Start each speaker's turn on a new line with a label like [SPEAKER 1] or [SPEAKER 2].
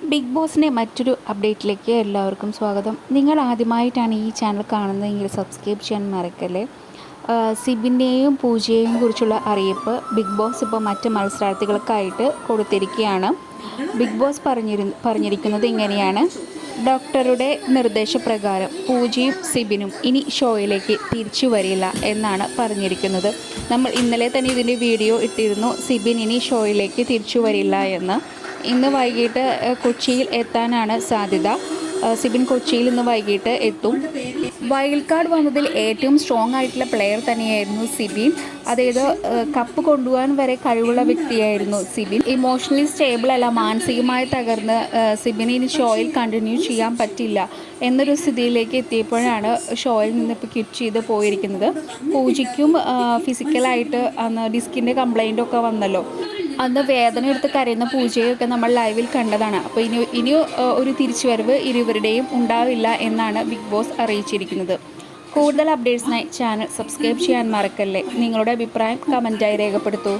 [SPEAKER 1] Big ബോസിൻ്റെ മറ്റൊരു അപ്ഡേറ്റിലേക്ക് എല്ലാവർക്കും സ്വാഗതം. നിങ്ങൾ ആദ്യമായിട്ടാണ് ഈ ചാനൽ കാണുന്നതെങ്കിൽ സബ്സ്ക്രൈബ് ചെയ്യാൻ മറക്കല്ലേ. സിബിൻ്റെയും പൂജയെയും കുറിച്ചുള്ള അറിയിപ്പ് ബിഗ് ബോസ് ഇപ്പോൾ മറ്റ് മത്സരാർത്ഥികൾക്കായിട്ട് കൊടുത്തിരിക്കുകയാണ്. ബിഗ് ബോസ് പറഞ്ഞിരിക്കുന്നത് ഇങ്ങനെയാണ്: ഡോക്ടറുടെ നിർദ്ദേശപ്രകാരം പൂജയും സിബിനും ഇനി ഷോയിലേക്ക് തിരിച്ചു വരില്ല എന്നാണ് പറഞ്ഞിരിക്കുന്നത്. നമ്മൾ ഇന്നലെ തന്നെ ഇതിൻ്റെ വീഡിയോ ഇട്ടിരുന്നു, സിബിൻ ഇനി ഷോയിലേക്ക് തിരിച്ചു വരില്ല എന്ന്. ഇന്ന് വൈകിട്ട് കൊച്ചിയിൽ എത്താനാണ് സാധ്യത. സിബിൻ കൊച്ചിയിൽ ഇന്ന് വൈകിട്ട് എത്തും. വൈൽഡ് കാർഡ് വന്നതിൽ ഏറ്റവും സ്ട്രോങ് ആയിട്ടുള്ള പ്ലെയർ തന്നെയായിരുന്നു സിബിൻ. അതായത് കപ്പ് കൊണ്ടുപോകാൻ വരെ കഴിവുള്ള വ്യക്തിയായിരുന്നു സിബിൻ. ഇമോഷണലി സ്റ്റേബിൾ അല്ല, മാനസികമായി തകർന്ന് സിബിന് ഇനി ഷോയിൽ കണ്ടിന്യൂ ചെയ്യാൻ പറ്റില്ല എന്നൊരു സ്ഥിതിയിലേക്ക് എത്തിയപ്പോഴാണ് ഷോയിൽ നിന്ന് ഇപ്പോൾ ക്വിറ്റ് ചെയ്ത് പോയിരിക്കുന്നത്. പൂജയ്ക്കും ഫിസിക്കലായിട്ട് അന്ന് ഡിസ്കിൻ്റെ കംപ്ലൈൻ്റൊക്കെ വന്നല്ലോ. അന്ന് വേദന എടുത്ത് കരയുന്ന പൂജയൊക്കെ നമ്മൾ ലൈവിൽ കണ്ടതാണ്. അപ്പോൾ ഇനി ഒരു തിരിച്ചുവരവ് ഇരുവരുടെയും ഉണ്ടാവില്ല എന്നാണ് ബിഗ് ബോസ് അറിയിച്ചിരിക്കുന്നത്. കൂടുതൽ അപ്ഡേറ്റ്സിനായി ചാനൽ സബ്സ്ക്രൈബ് ചെയ്യാൻ മറക്കല്ലേ. നിങ്ങളുടെ അഭിപ്രായം കമൻറ്റായി രേഖപ്പെടുത്തൂ.